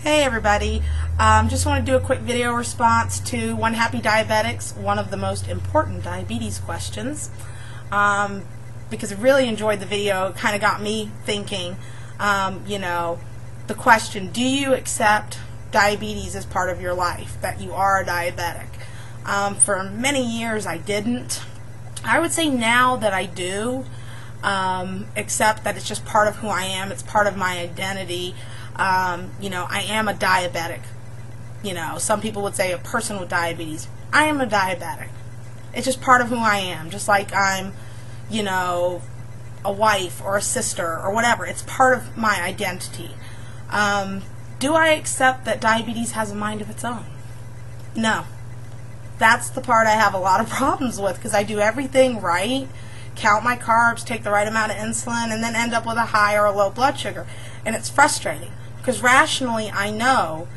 Hey everybody, just want to do a quick video response to One Happy Diabetics, one of the most important diabetes questions, because I really enjoyed the video. It kind of got me thinking, the question, do you accept diabetes as part of your life, that you are a diabetic? For many years I didn't. I would say now that I do, accept that it's just part of who I am, it's part of my identity. I am a diabetic. Some people would say a person with diabetes. I am a diabetic. It's just part of who I am, just like I'm, a wife or a sister or whatever. It's part of my identity. Do I accept that diabetes has a mind of its own? No. That's the part I have a lot of problems with, because I do everything right, count my carbs, take the right amount of insulin, and then end up with a high or a low blood sugar. And it's frustrating, because rationally I know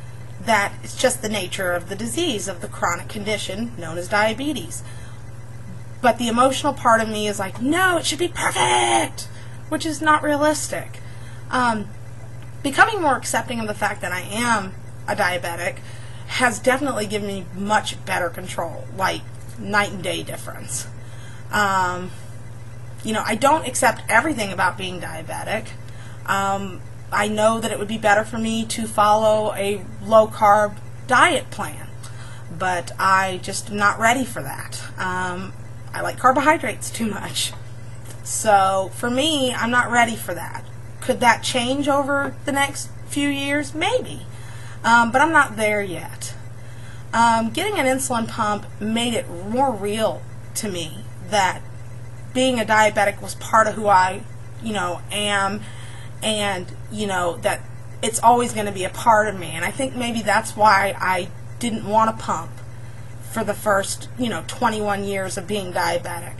that it's just the nature of the disease, of the chronic condition known as diabetes. But the emotional part of me is like, no, it should be perfect, which is not realistic. Becoming more accepting of the fact that I am a diabetic has definitely given me much better control, like night and day difference. I don't accept everything about being diabetic. I know that it would be better for me to follow a low-carb diet plan, but I just am not ready for that. I like carbohydrates too much. So for me, I'm not ready for that. Could that change over the next few years? Maybe. But I'm not there yet. Getting an insulin pump made it more real to me that being a diabetic was part of who I, am, and, that it's always going to be a part of me. And I think maybe that's why I didn't want a pump for the first, 21 years of being diabetic,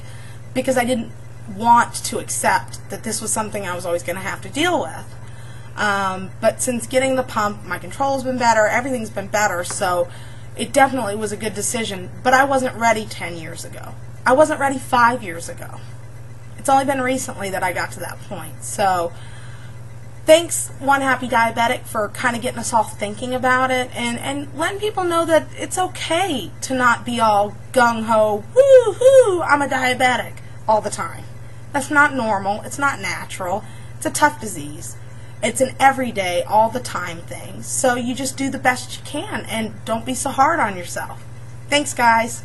because I didn't want to accept that this was something I was always going to have to deal with. But since getting the pump, my control's been better, everything's been better, so it definitely was a good decision. But I wasn't ready 10 years ago. I wasn't ready 5 years ago. It's only been recently that I got to that point. So thanks, One Happy Diabetic, for kind of getting us all thinking about it and letting people know that it's okay to not be all gung-ho, woo-hoo, I'm a diabetic all the time. That's not normal. It's not natural. It's a tough disease. It's an everyday, all the time thing. So you just do the best you can and don't be so hard on yourself. Thanks, guys.